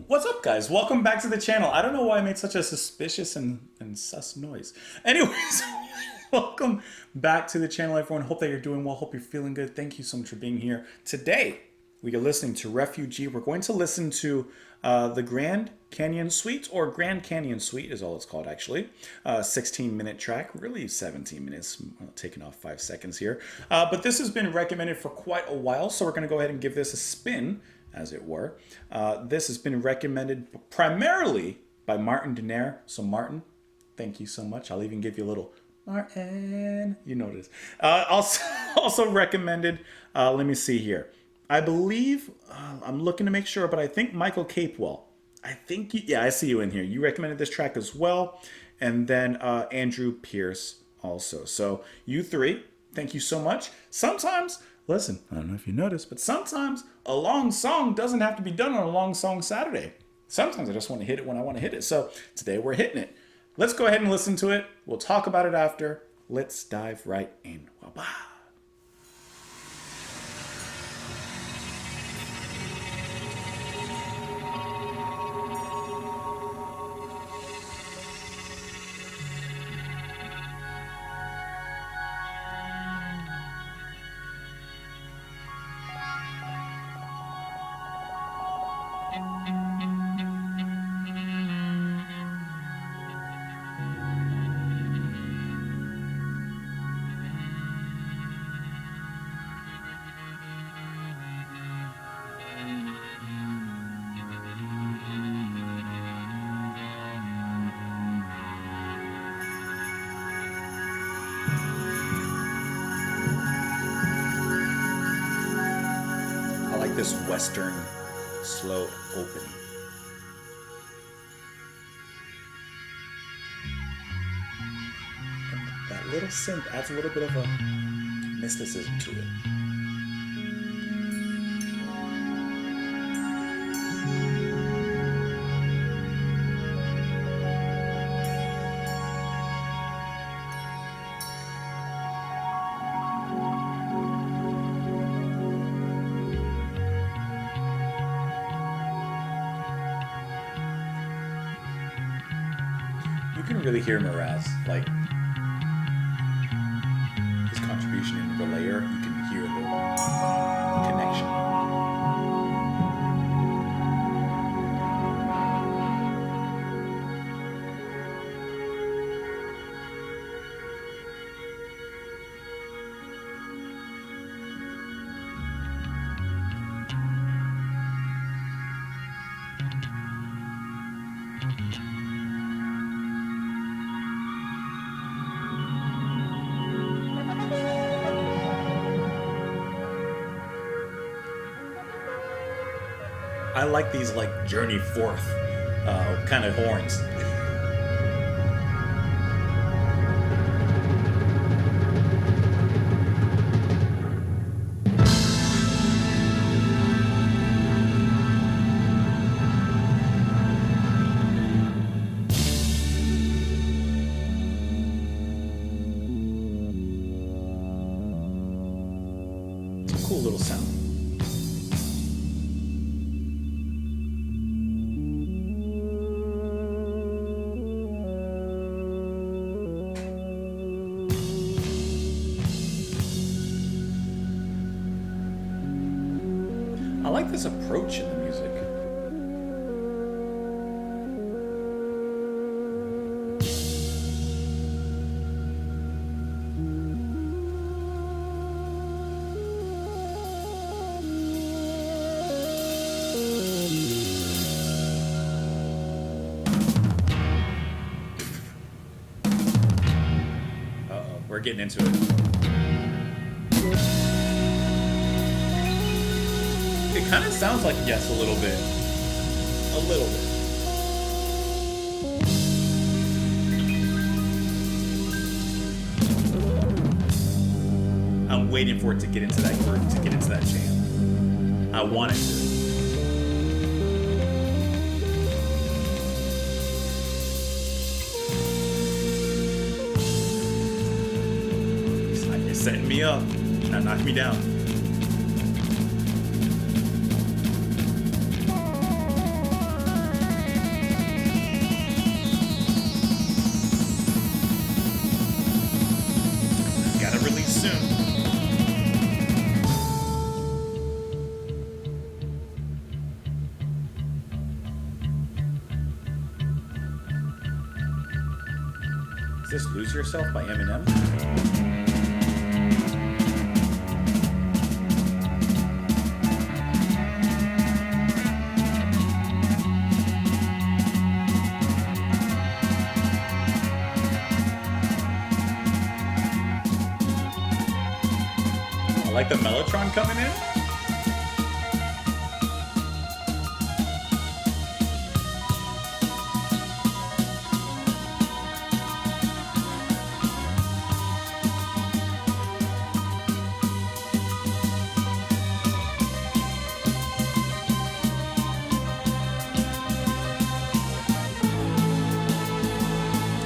What's up, guys? Welcome back to the channel. I don't know why I made such a suspicious and sus noise. Anyways, welcome back to the channel, everyone. Hope that you're doing well. Hope you're feeling good. Thank you so much for being here. Today, we are listening to Refugee. We're going to listen to the Grand Canyon Suite, or Grand Canyon Suite is all it's called, actually. 16-minute track, really 17 minutes, taking off 5 seconds here. But this has been recommended for quite a while, so we're going to go ahead and give this a spin, as it were. This has been recommended primarily by Martin Denaire. So Martin, thank you so much. I'll even give you a little Martin. You know this. Also recommended, let me see here. I believe, I'm looking to make sure, but I think Michael Capewell. Yeah, I see you in here. You recommended this track as well. And then Andrew Pierce also. So you three, thank you so much. Sometimes, listen, I don't know if you noticed, but sometimes a long song doesn't have to be done on a long song Saturday. Sometimes I just want to hit it when I want to hit it. So today we're hitting it. Let's go ahead and listen to it. We'll talk about it after. Let's dive right in. Bye-bye. This western slow opening. And that little synth adds a little bit of a mysticism to it. You can really hear Mraz, like his contribution in the layer. You can hear the connection. I like these like journey forth kind of horns. Cool little sound. I like this approach in the music. Uh-oh, we're getting into it. It kind of sounds like Yes a little bit. A little bit. I'm waiting for it to get into that groove, to get into that jam. I want it to. You're setting me up. Now knock me down. Gotta release soon. Is this Lose Yourself by Eminem? I like the Mellotron coming in.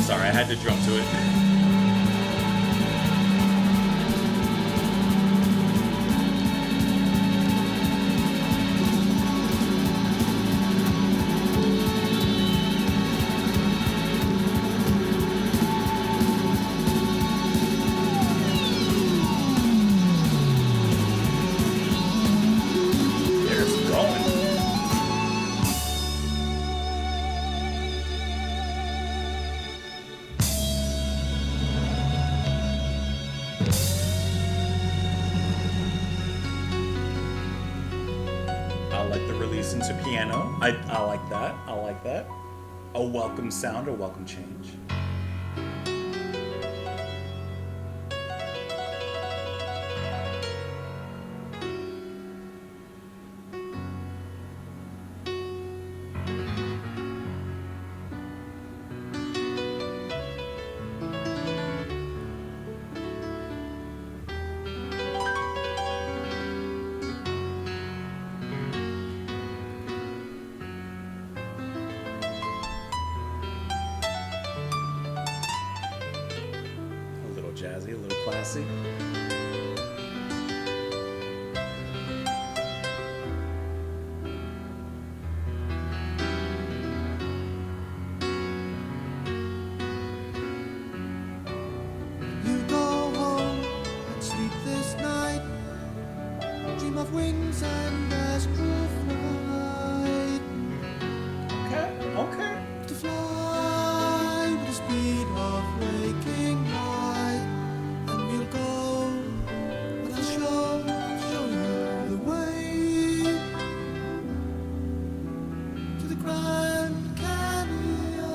Sorry, I had to drum to it. I like the release into piano. I like that. I like that. A welcome sound, a welcome change. Jazzy, a little classy. You go home and sleep this night. Dream of wings and astral flight. Okay. To fly with the speed of waking light. And we'll go and I'll show you the way to the Grand Canyon.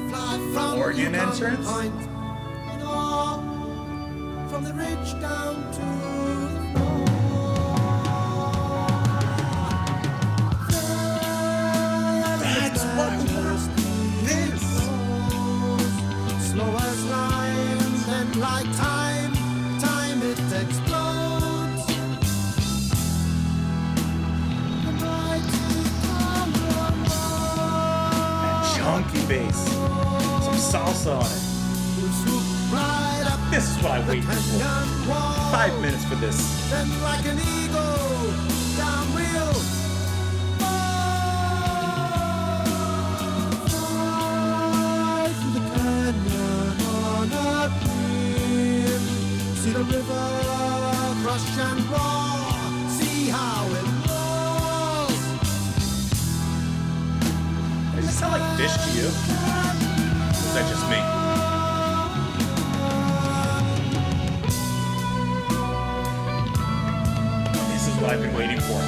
Fly from Organ Yukon entrance? Point, and all from the ridge down to the floor. That's what I want. This. Slow as lines and like time it explodes. The mighty Congo Chunky bass. Some salsa on it. will swoop right up This is what I waited for. canyon wall. 5 minutes for this. Then like an eagle down we'll fly through the canyon on a beam. See the river crush and roar. See how it rolls. Does it sound like Fish to you? Or is that just me? This is what I've been waiting for.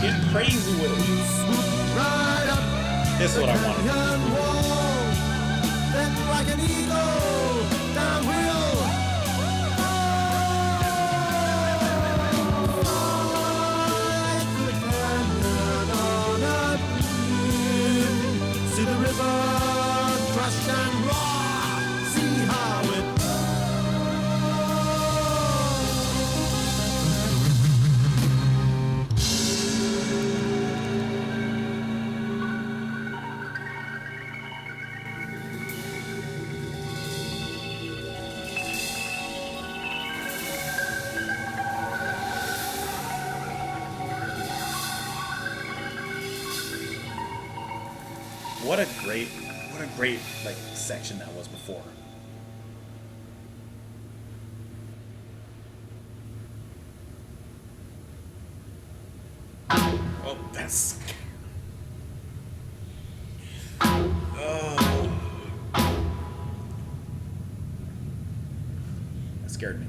Get crazy with it. Right up This is what I wanted. canyon wall. Then like an eagle down we'll fly what a great like section that was before. Oh, that's. Oh. That scared me.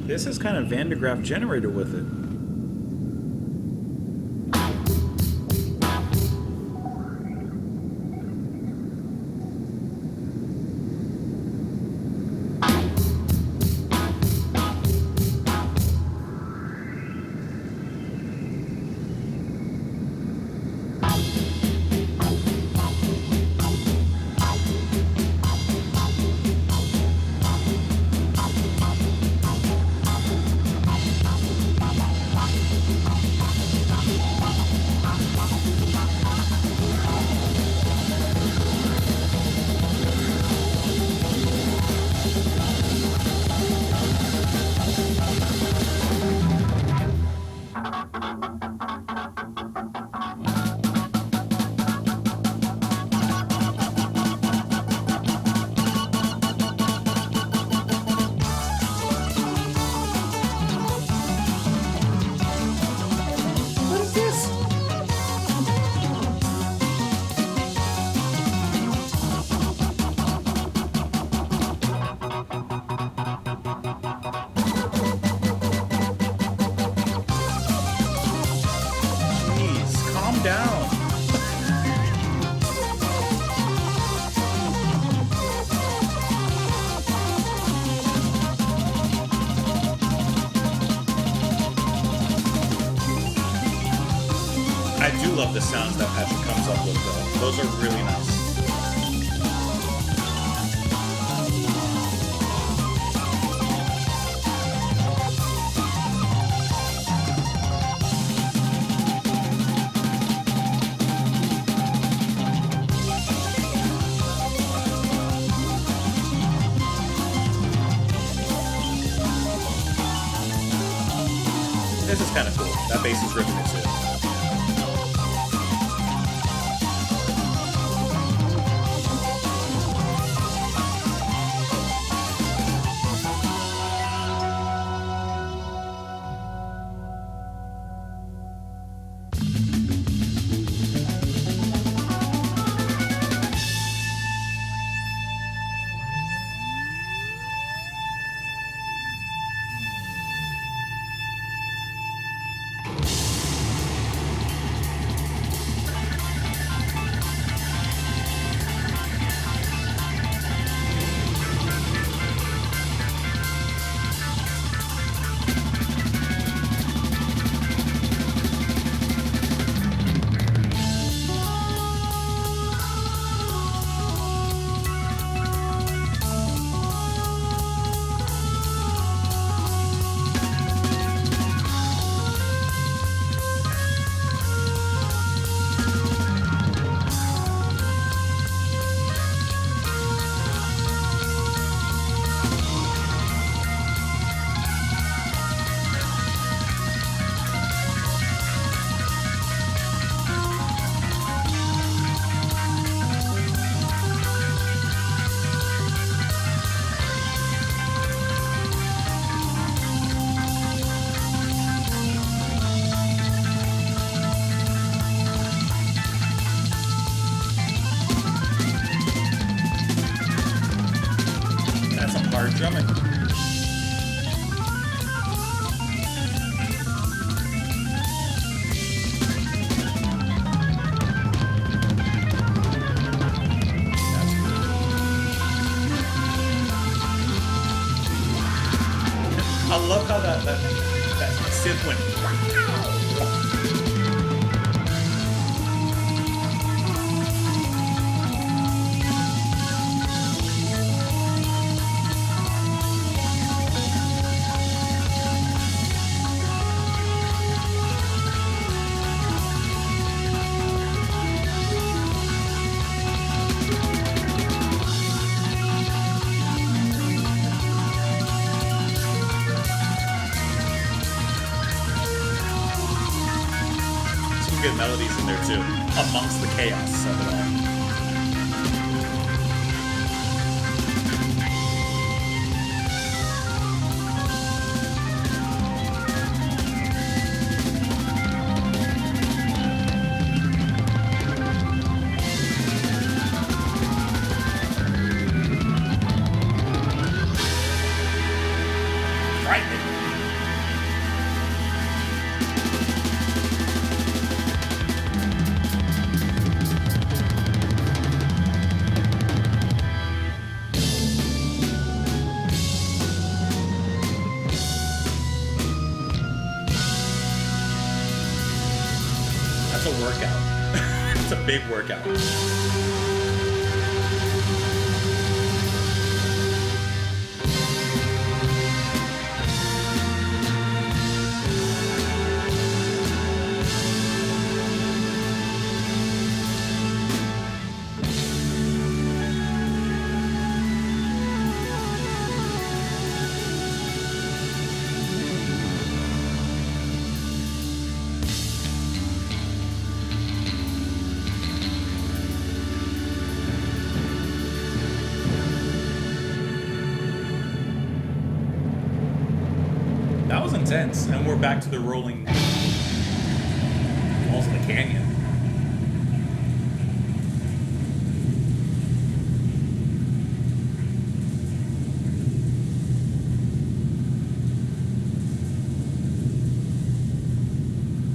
This is kind of Van de Graaff generator with it. Down. I do love the sounds that Patrick comes up with though. Those are really nice. This is kind of cool. That bass is ripping it too. Drumming. I love how that synth went. good melodies in there too, amongst the chaos of it all. Frightening. That's a workout. It's a big workout. That was intense, and we're back to the rolling walls of the canyon.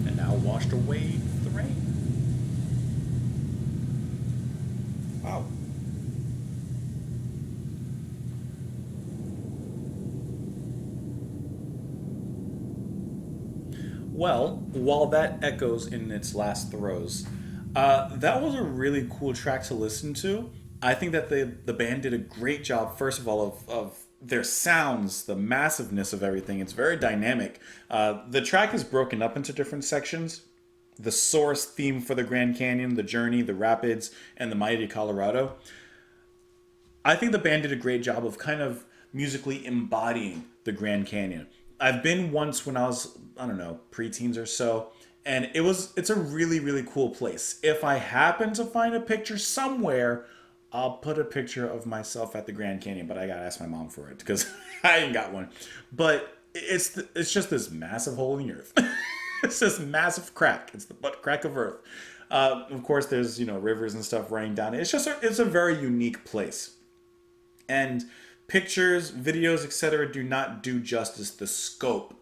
And now washed away with the rain. Wow. Well, while that echoes in its last throes, that was a really cool track to listen to. I think that the band did a great job, first of all, of their sounds, the massiveness of everything. It's very dynamic. The track is broken up into different sections. The source theme for the Grand Canyon, the journey, the rapids, and the mighty Colorado. I think the band did a great job of kind of musically embodying the Grand Canyon. I've been once when I was, I don't know, preteens or so, and it's a really, really cool place. If I happen to find a picture somewhere, I'll put a picture of myself at the Grand Canyon, but I gotta ask my mom for it because I ain't got one. But it's just this massive hole in the earth. It's this massive crack. It's the butt crack of earth. Of course, there's rivers and stuff running down. It's a very unique place. And pictures, videos, etc. do not do justice the scope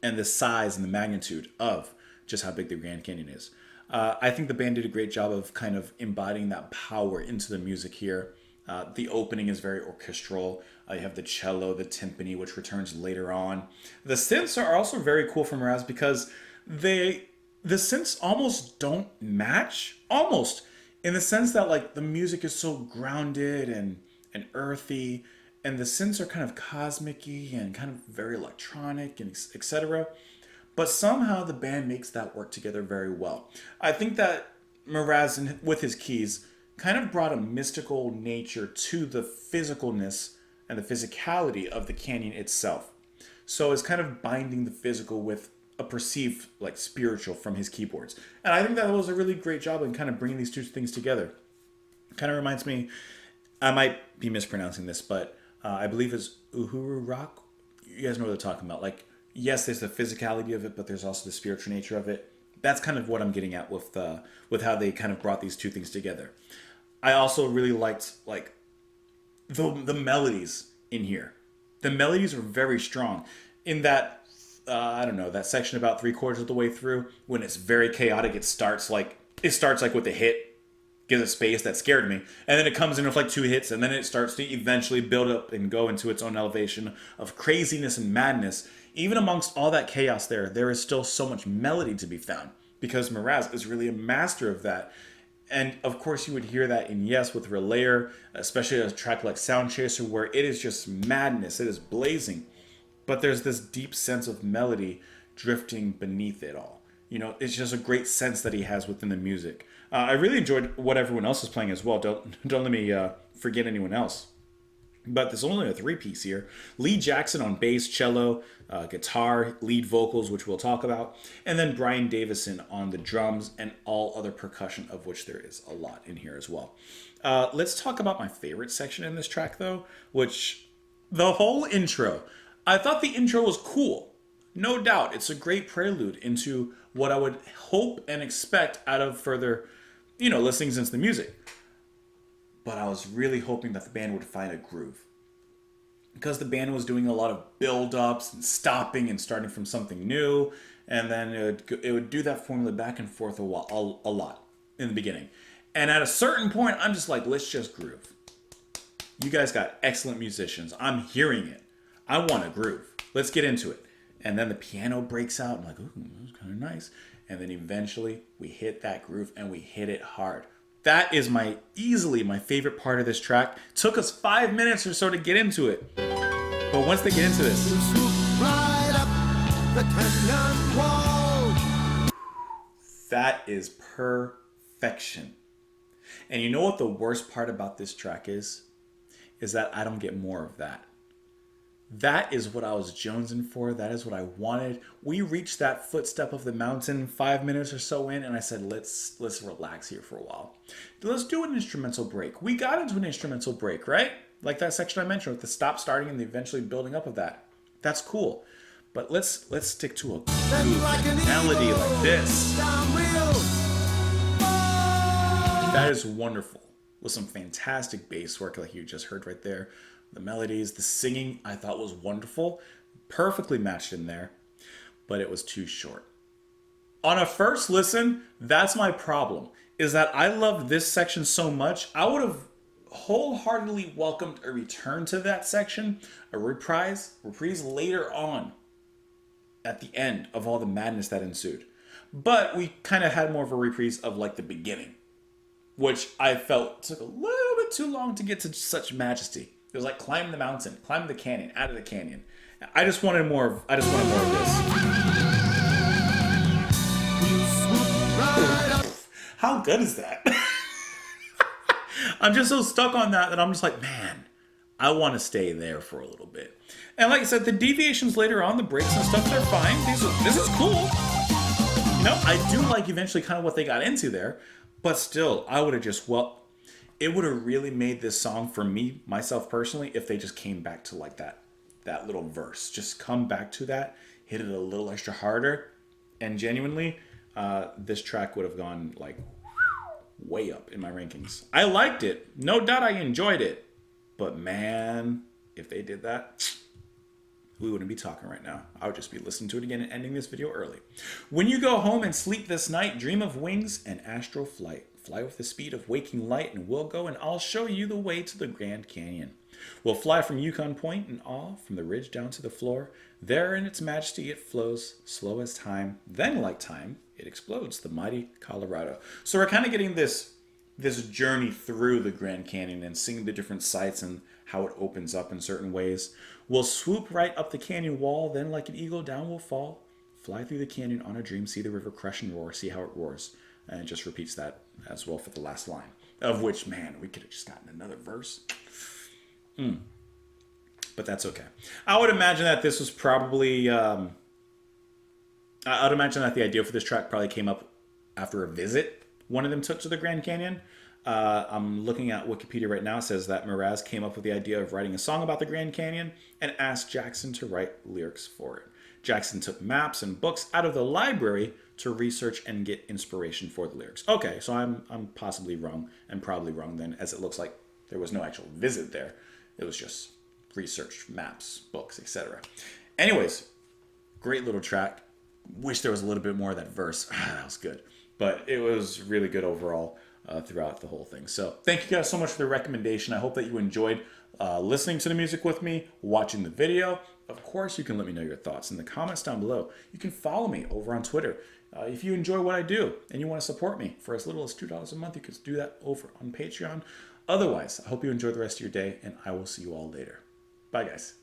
and the size and the magnitude of just how big the Grand Canyon is. I think the band did a great job of kind of embodying that power into the music here. The opening is very orchestral. You have the cello, the timpani, which returns later on. The synths are also very cool from Mraz because the synths almost don't match, almost, in the sense that like the music is so grounded and earthy, and the synths are kind of cosmic-y and kind of very electronic and etc. But somehow the band makes that work together very well. I think that Mraz, with his keys, kind of brought a mystical nature to the physicalness and the physicality of the canyon itself. So it's kind of binding the physical with a perceived like spiritual from his keyboards. And I think that was a really great job in kind of bringing these two things together. Kind of reminds me, I might be mispronouncing this, but I believe it's Uhuru Rock. You guys know what they're talking about. Like, yes, there's the physicality of it, but there's also the spiritual nature of it. That's kind of what I'm getting at with how they kind of brought these two things together. I also really liked like the melodies in here. The melodies are very strong. In that I don't know, that section about 3/4 of the way through, when it's very chaotic, it starts like with a hit, gives a space that scared me, and then it comes in with like 2 hits, and then it starts to eventually build up and go into its own elevation of craziness and madness. Even amongst all that chaos there is still so much melody to be found, because Mraz is really a master of that. And of course you would hear that in Yes with Relayer, especially a track like Sound Chaser, where it is just madness, it is blazing. But there's this deep sense of melody drifting beneath it all. It's just a great sense that he has within the music. I really enjoyed what everyone else is playing as well. Don't let me forget anyone else. But there's only a three-piece here. Lee Jackson on bass, cello, guitar, lead vocals, which we'll talk about, and then Brian Davison on the drums and all other percussion, of which there is a lot in here as well. Let's talk about my favorite section in this track, though, which the whole intro. I thought the intro was cool. No doubt, it's a great prelude into what I would hope and expect out of further, listenings into the music. But I was really hoping that the band would find a groove. Because the band was doing a lot of build-ups and stopping and starting from something new. And then it would do that formula back and forth a lot in the beginning. And at a certain point, I'm just like, let's just groove. You guys got excellent musicians. I'm hearing it. I want to groove. Let's get into it. And then the piano breaks out. I'm like, ooh, that's kind of nice. And then eventually we hit that groove and we hit it hard. That is easily my favorite part of this track. Took us 5 minutes or so to get into it. But once they get into this, Right up the canyon wall. that is perfection. And you know what the worst part about this track is? Is that I don't get more of that. That is what I was jonesing for. That is what I wanted. We reached that footstep of the mountain 5 minutes or so in, and I said, let's relax here for a while. Let's do an instrumental break. We got into an instrumental break, right? Like that section I mentioned with the stop starting and the eventually building up of that. That's cool. But let's stick to a groove, melody like this. That is wonderful. With some fantastic bass work like you just heard right there. The melodies, the singing, I thought was wonderful. Perfectly matched in there. But it was too short. On a first listen, that's my problem. Is that I love this section so much, I would have wholeheartedly welcomed a return to that section, a reprise later on at the end of all the madness that ensued. But we kind of had more of a reprise of like the beginning, which I felt took a little bit too long to get to such majesty. It was like climb the mountain, climb the canyon, out of the canyon. I just wanted more of this. How good is that? I'm just so stuck on that I'm just like, man, I want to stay there for a little bit. And like I said, the deviations later on, the breaks and stuff, they're fine. This is cool. I do like eventually kind of what they got into there. But still, I would have it would have really made this song for me, myself personally, if they just came back to like that little verse. Just come back to that, hit it a little extra harder, and genuinely, this track would have gone like way up in my rankings. I liked it. No doubt I enjoyed it. But man, if they did that, we wouldn't be talking right now. I would just be listening to it again and ending this video early. When you go home and sleep this night, dream of wings and astral flight. Fly with the speed of waking light, and we'll go and I'll show you the way to the Grand Canyon. We'll fly from Yukon Point in awe, from the ridge down to the floor. There in its majesty it flows, slow as time. Then like time, it explodes, the mighty Colorado. So we're kind of getting this journey through the Grand Canyon and seeing the different sights and how it opens up in certain ways. We'll swoop right up the canyon wall, then like an eagle down we'll fall. Fly through the canyon on a dream, see the river crush and roar, see how it roars. And it just repeats that as well for the last line. Of which, man, we could have just gotten another verse. But that's okay. I would imagine that this was probably... I would imagine that the idea for this track probably came up after a visit one of them took to the Grand Canyon. I'm looking at Wikipedia right now. It says that Mraz came up with the idea of writing a song about the Grand Canyon and asked Jackson to write lyrics for it. Jackson took maps and books out of the library to research and get inspiration for the lyrics. Okay, so I'm possibly wrong, and probably wrong then, as it looks like there was no actual visit there. It was just research, maps, books, etc. Anyways, great little track. Wish there was a little bit more of that verse. That was good. But it was really good overall throughout the whole thing. So thank you guys so much for the recommendation. I hope that you enjoyed listening to the music with me, watching the video. Of course, you can let me know your thoughts in the comments down below. You can follow me over on Twitter. If you enjoy what I do and you want to support me for as little as $2 a month, you can do that over on Patreon. Otherwise, I hope you enjoy the rest of your day, and I will see you all later. Bye, guys.